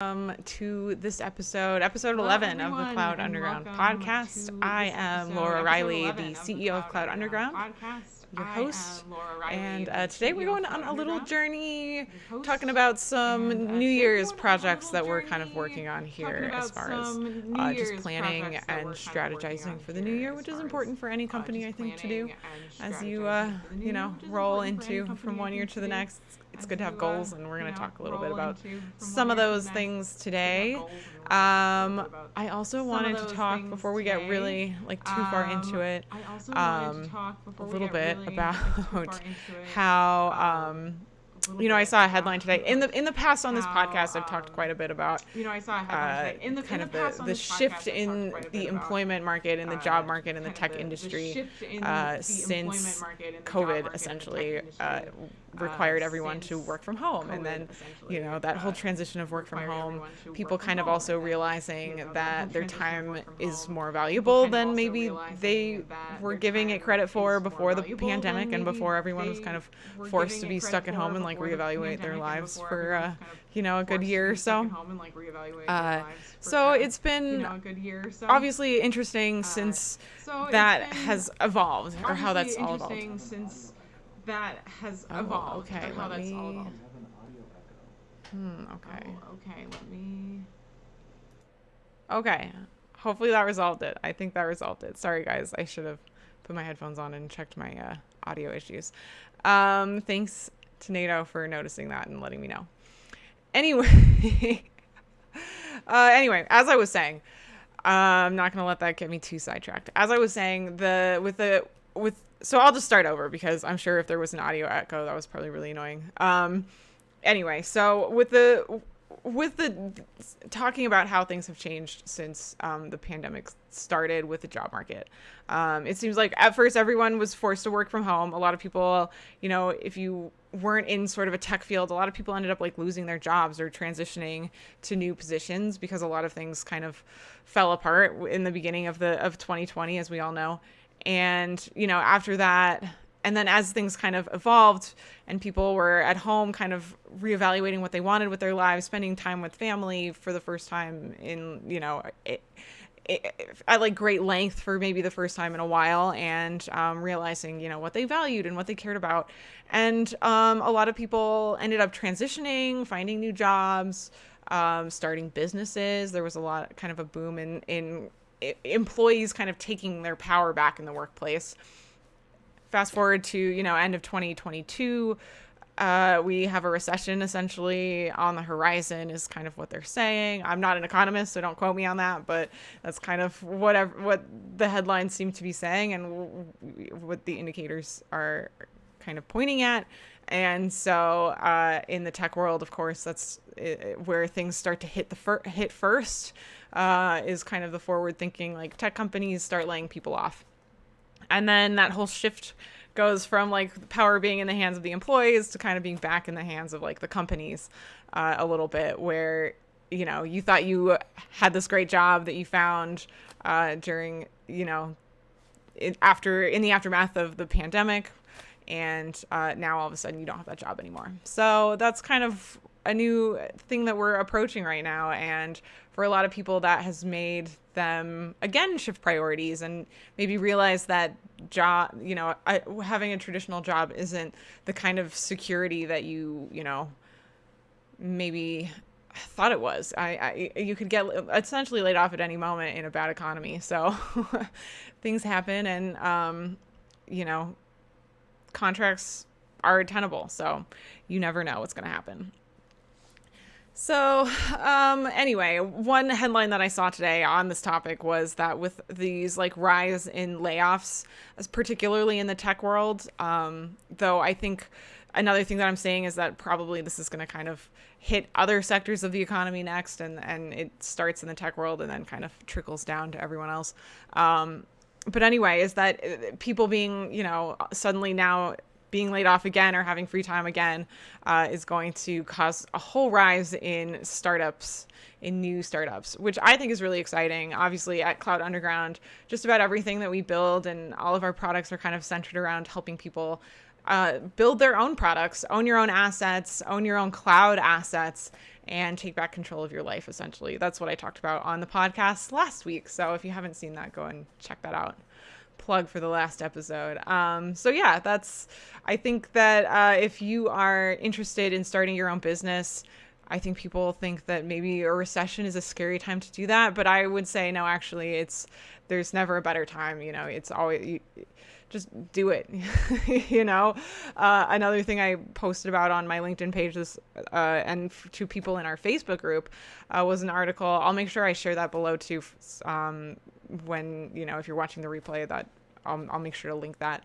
To this episode 11 of the Cloud Underground podcast. I am Laura Riley, the CEO of Cloud Underground, your host. And today we're going on a little journey talking about some New Year's projects that we're kind of working on here as far as just planning and strategizing for the new year, which is important for any company, I think, to do as you, roll into from one year to the next. It's good to have goals, and we're going to talk a little bit about some of those things today. I also wanted to talk, before we get really too far into it, a little bit about how I saw a headline today. In the past on this podcast, I've talked quite a bit about kind of the shift in the employment market, in the job market, in the tech industry since COVID essentially required everyone to work from home. And then, that whole transition of work from home, people kind of also realizing that their time is more valuable than maybe they were giving it credit for before the pandemic and before everyone was kind of forced to be stuck at home and reevaluate their lives for a good year or so. So it's been obviously interesting since that has evolved, or how that's all evolved. Okay, let me. Okay, hopefully that resolved it. I think that resolved it. Sorry guys, I should have put my headphones on and checked my audio issues. Thanks to NATO for noticing that and letting me know. Anyway, as I was saying, I'm not gonna let that get me too sidetracked. As I was saying, so I'll just start over because I'm sure if there was an audio echo, that was probably really annoying. Anyway, so with the talking about how things have changed since the pandemic started with the job market. It seems like at first everyone was forced to work from home. A lot of people, if you weren't in sort of a tech field, a lot of people ended up losing their jobs or transitioning to new positions because a lot of things kind of fell apart in the beginning of 2020, as we all know. And, after that, and then as things kind of evolved and people were at home kind of reevaluating what they wanted with their lives, spending time with family for the first time in, at great length for maybe the first time in a while, and realizing, what they valued and what they cared about. And a lot of people ended up transitioning, finding new jobs, starting businesses. There was a lot, kind of a boom in employees kind of taking their power back in the workplace. Fast forward to, end of 2022, we have a recession essentially on the horizon is kind of what they're saying. I'm not an economist, so don't quote me on that, but that's kind of what the headlines seem to be saying and what the indicators are kind of pointing at. And so in the tech world, of course, that's where things start to hit first, is kind of the forward thinking, tech companies start laying people off. And then that whole shift goes from the power being in the hands of the employees to kind of being back in the hands of the companies a little bit, where, you thought you had this great job that you found during, in the aftermath of the pandemic. And now all of a sudden you don't have that job anymore. So that's kind of a new thing that we're approaching right now. And for a lot of people, that has made them, again, shift priorities and maybe realize that job, having a traditional job isn't the kind of security that you maybe thought it was. You could get essentially laid off at any moment in a bad economy. So things happen, and, contracts are tenable. So you never know what's going to happen. So anyway, one headline that I saw today on this topic was that with these rise in layoffs, as particularly in the tech world, though I think another thing that I'm saying is that probably this is going to kind of hit other sectors of the economy next, and it starts in the tech world and then kind of trickles down to everyone else. But anyway, is that people being, suddenly now being laid off again or having free time again is going to cause a whole rise in startups, in new startups, which I think is really exciting. Obviously, at Cloud Underground, just about everything that we build and all of our products are kind of centered around helping people build their own products, own your own assets, own your own cloud assets, and take back control of your life, essentially. That's what I talked about on the podcast last week. So if you haven't seen that, go and check that out. Plug for the last episode. So yeah, I think that if you are interested in starting your own business, I think people think that maybe a recession is a scary time to do that, but I would say no, actually there's never a better time. It's always, just do it. Another thing I posted about on my LinkedIn page and to people in our Facebook group was an article. I'll make sure I share that below too. When, if you're watching the replay, that I'll make sure to link that.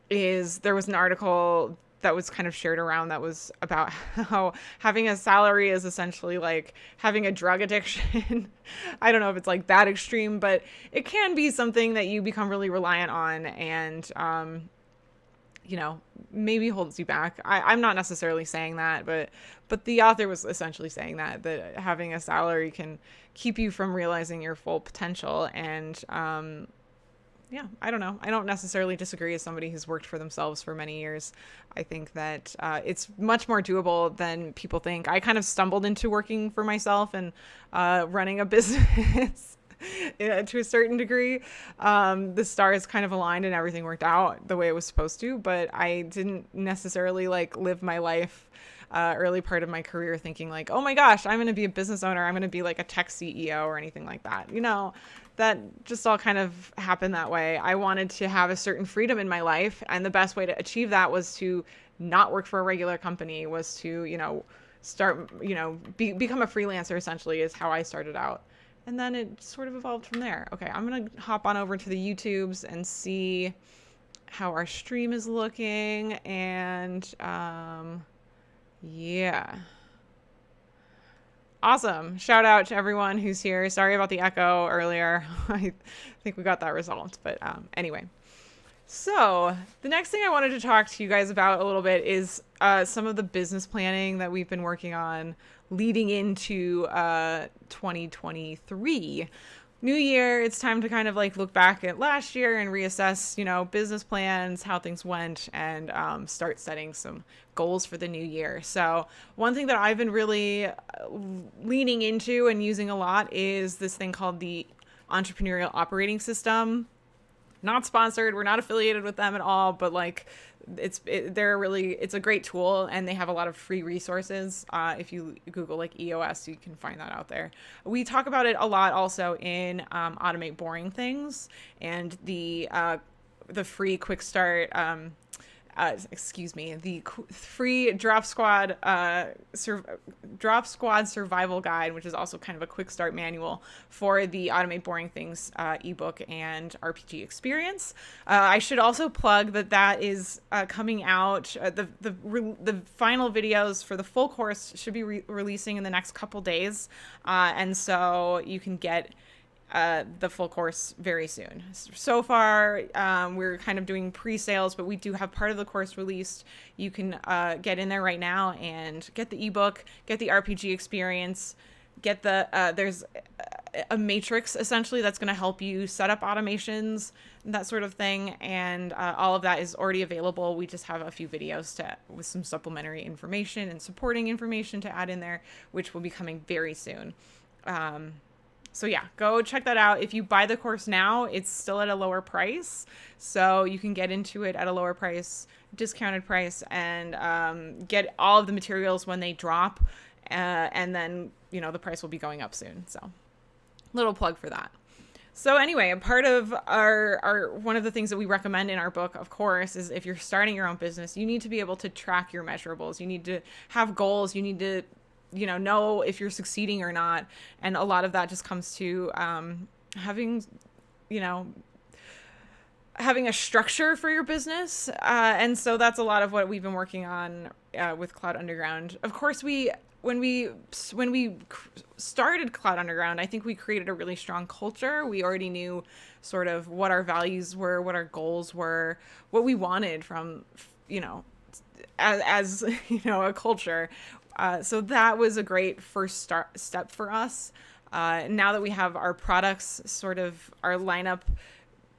There was an article that was kind of shared around that was about how having a salary is essentially like having a drug addiction. I don't know if it's like that extreme, but it can be something that you become really reliant on and, maybe holds you back. I'm not necessarily saying that, but the author was essentially saying that having a salary can keep you from realizing your full potential. And, I don't know. I don't necessarily disagree as somebody who's worked for themselves for many years. I think that it's much more doable than people think. I kind of stumbled into working for myself and running a business to a certain degree. The stars kind of aligned and everything worked out the way it was supposed to, but I didn't necessarily live my life early part of my career thinking like, oh my gosh, I'm going to be a business owner. I'm going to be like a tech CEO or anything like that. That just all kind of happened that way. I wanted to have a certain freedom in my life. And the best way to achieve that was to not work for a regular company, was to, start, become a freelancer essentially is how I started out. And then it sort of evolved from there. Okay, I'm going to hop on over to the YouTubes and see how our stream is looking. And yeah. Awesome. Shout out to everyone who's here. Sorry about the echo earlier. I think we got that resolved. But anyway. So the next thing I wanted to talk to you guys about a little bit is some of the business planning that we've been working on leading into 2023. New year, it's time to kind of look back at last year and reassess, business plans, how things went, and start setting some goals for the new year. So one thing that I've been really leaning into and using a lot is this thing called the Entrepreneurial Operating System. Not sponsored. We're not affiliated with them at all, but it's a great tool, and they have a lot of free resources. If you Google EOS, you can find that out there. We talk about it a lot also in Automate Boring Things and the free quick start. The free Drop Squad Survival Guide, which is also kind of a quick start manual for the Automate Boring Things ebook and RPG experience. I should also plug that is coming out. The final videos for the full course should be releasing in the next couple days, and so you can get the full course very soon. So far, we're kind of doing pre-sales, but we do have part of the course released. You can get in there right now and get the ebook, get the RPG experience, get there's a matrix essentially that's going to help you set up automations, that sort of thing. And all of that is already available. We just have a few videos with some supplementary information and supporting information to add in there, which will be coming very soon. So yeah, go check that out. If you buy the course now, it's still at a lower price. So you can get into it at a lower price, discounted price, and get all of the materials when they drop. And then, the price will be going up soon. So little plug for that. So anyway, a part of our one of the things that we recommend in our book, of course, is if you're starting your own business, you need to be able to track your measurables. You need to have goals. You need to know if you're succeeding or not. And a lot of that just comes to having a structure for your business. And so that's a lot of what we've been working on with Cloud Underground. Of course, when we started Cloud Underground, I think we created a really strong culture. We already knew sort of what our values were, what our goals were, what we wanted from, as a culture. So that was a great first step for us. Now that we have our products, sort of our lineup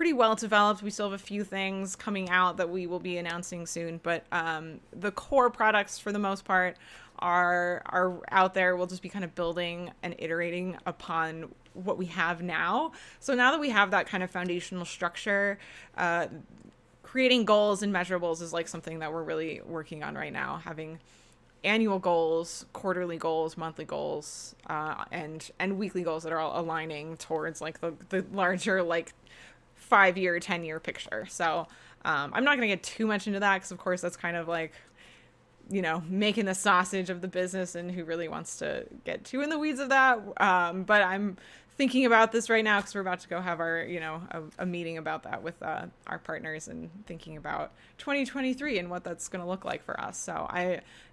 pretty well developed. We still have a few things coming out that we will be announcing soon, but the core products for the most part are out there. We'll just be kind of building and iterating upon what we have now. So now that we have that kind of foundational structure, creating goals and measurables is like something that we're really working on right now, having annual goals, quarterly goals, monthly goals, and weekly goals that are all aligning towards like the larger like 5-year, 10-year picture. So I'm not going to get too much into that because of course that's kind of like, you know, making the sausage of the business, and who really wants to get too in the weeds of that. But I'm thinking about this right now because we're about to go have our, you know, a meeting about that with our partners, and thinking about 2023 and what that's going to look like for us. So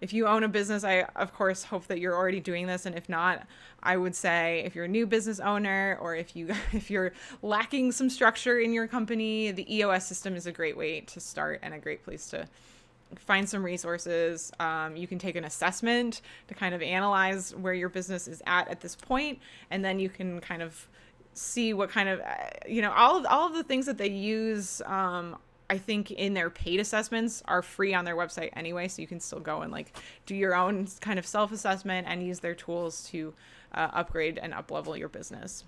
if you own a business, I of course hope that you're already doing this, and if not, I would say if you're a new business owner, or if you're lacking some structure in your company, the EOS system is a great way to start and a great place to find some resources. You can take an assessment to kind of analyze where your business is at this point, and then you can kind of see what kind of, you know, all of the things that they use. I think in their paid assessments are free on their website anyway, so you can still go and like do your own kind of self-assessment and use their tools to upgrade and up-level your business.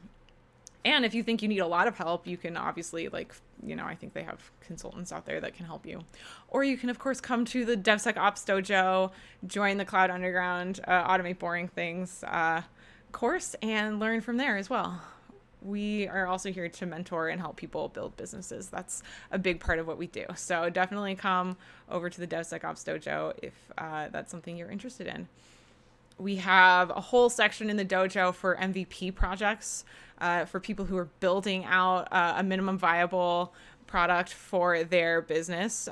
And if you think you need a lot of help, you can obviously, like, you know, I think they have consultants out there that can help you. Or you can, of course, come to the DevSecOps Dojo, join the Cloud Underground, Automate Boring Things course, and learn from there as well. We are also here to mentor and help people build businesses. That's a big part of what we do. So definitely come over to the DevSecOps Dojo if that's something you're interested in. We have a whole section in the dojo for MVP projects, for people who are building out a minimum viable product for their business,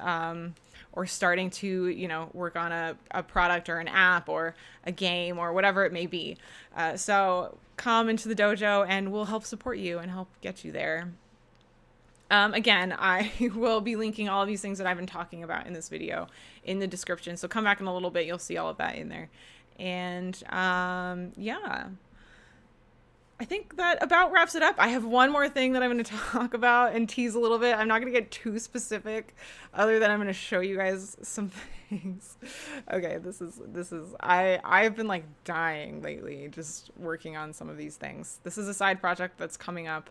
or starting to, you know, work on a product or an app or a game or whatever it may be. So come into the dojo and we'll help support you and help get you there. Again, I will be linking all of these things that I've been talking about in this video in the description. So come back in a little bit. You'll see all of that in there. And yeah, I think that about wraps it up. I have one more thing that I'm going to talk about and tease a little bit. I'm not going to get too specific, other than I'm going to show you guys some things. Okay, this is I've been like dying lately just working on some of these things. This is a side project that's coming up,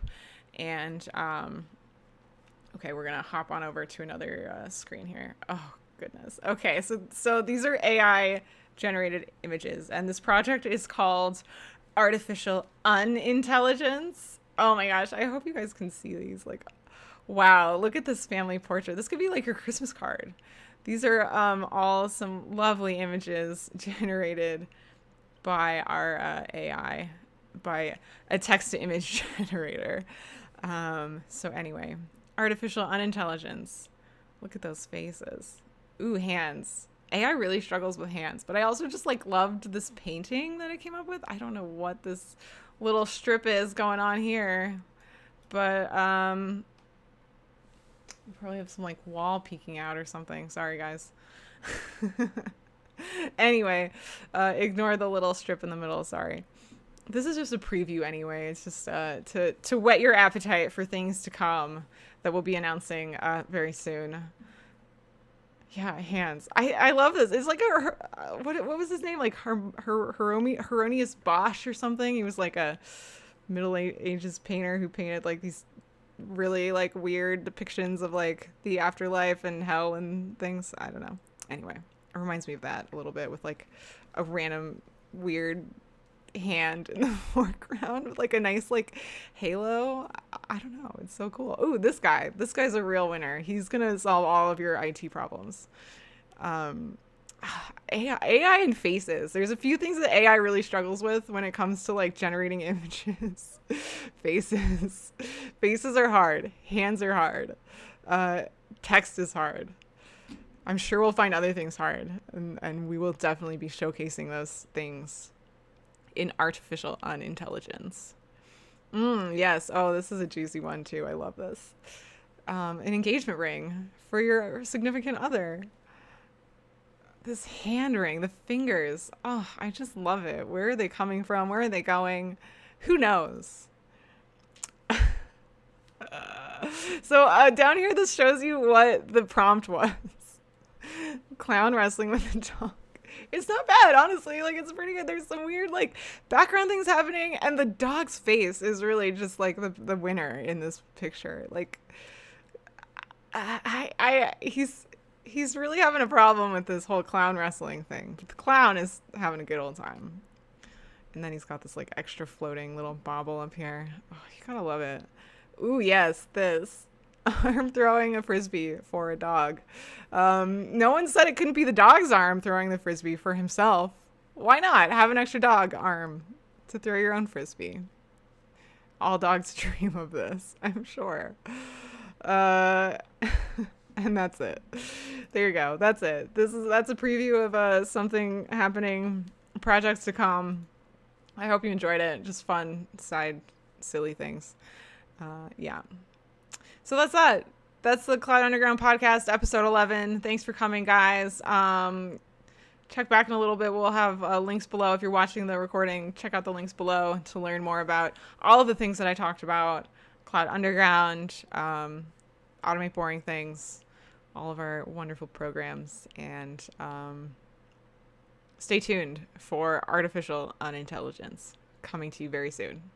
and okay, we're going to hop on over to another screen here. Oh goodness. Okay, so these are AI generated images, and this project is called Artificial Unintelligence. Oh my gosh, I hope you guys can see these. Like, wow, look at this family portrait. This could be like your Christmas card. These are all some lovely images generated by our AI, by a text-to-image generator. So anyway, Artificial Unintelligence. Look at those faces. Ooh, hands. AI really struggles with hands, but I also just like loved this painting that I came up with. I don't know what this little strip is going on here, but you probably have some like wall peeking out or something. Sorry guys. Anyway, ignore the little strip in the middle. Sorry. This is just a preview anyway. It's just to whet your appetite for things to come that we'll be announcing very soon. Yeah, hands. I love this. It's like what was his name? Like Hieronymus Bosch or something. He was like a Middle Ages painter who painted like these really like weird depictions of like the afterlife and hell and things. I don't know. Anyway, it reminds me of that a little bit, with like a random weird hand in the foreground with like a nice like halo. I don't know, it's so cool. Oh, this guy's a real winner. He's gonna solve all of your IT problems. AI and faces. There's a few things that AI really struggles with when it comes to like generating images. Faces are hard. Hands are hard. Text is hard. I'm sure we'll find other things hard, and we will definitely be showcasing those things in Artificial Unintelligence. Yes. Oh, this is a juicy one too. I love this. An engagement ring for your significant other. This hand ring, the fingers. Oh, I just love it. Where are they coming from? Where are they going? Who knows? So down here, this shows you what the prompt was. Clown wrestling with a dog. It's not bad, honestly. Like, it's pretty good. There's some weird, like, background things happening, and the dog's face is really just like the winner in this picture. Like, he's really having a problem with this whole clown wrestling thing. But the clown is having a good old time. And then he's got this, like, extra floating little bobble up here. Oh, you gotta love it. Ooh, yes, this. Arm throwing a frisbee for a dog. No one said it couldn't be the dog's arm throwing the frisbee for himself. Why not have an extra dog arm to throw your own frisbee? All dogs dream of this, I'm sure. And that's it. There you go. That's it. That's a preview of something happening, projects to come. I hope you enjoyed it. Just fun side silly things. Yeah. So that's that. That's the Cloud Underground podcast, episode 11. Thanks for coming, guys. Check back in a little bit. We'll have links below. If you're watching the recording, check out the links below to learn more about all of the things that I talked about. Cloud Underground, Automate Boring Things, all of our wonderful programs. And stay tuned for Artificial Unintelligence coming to you very soon.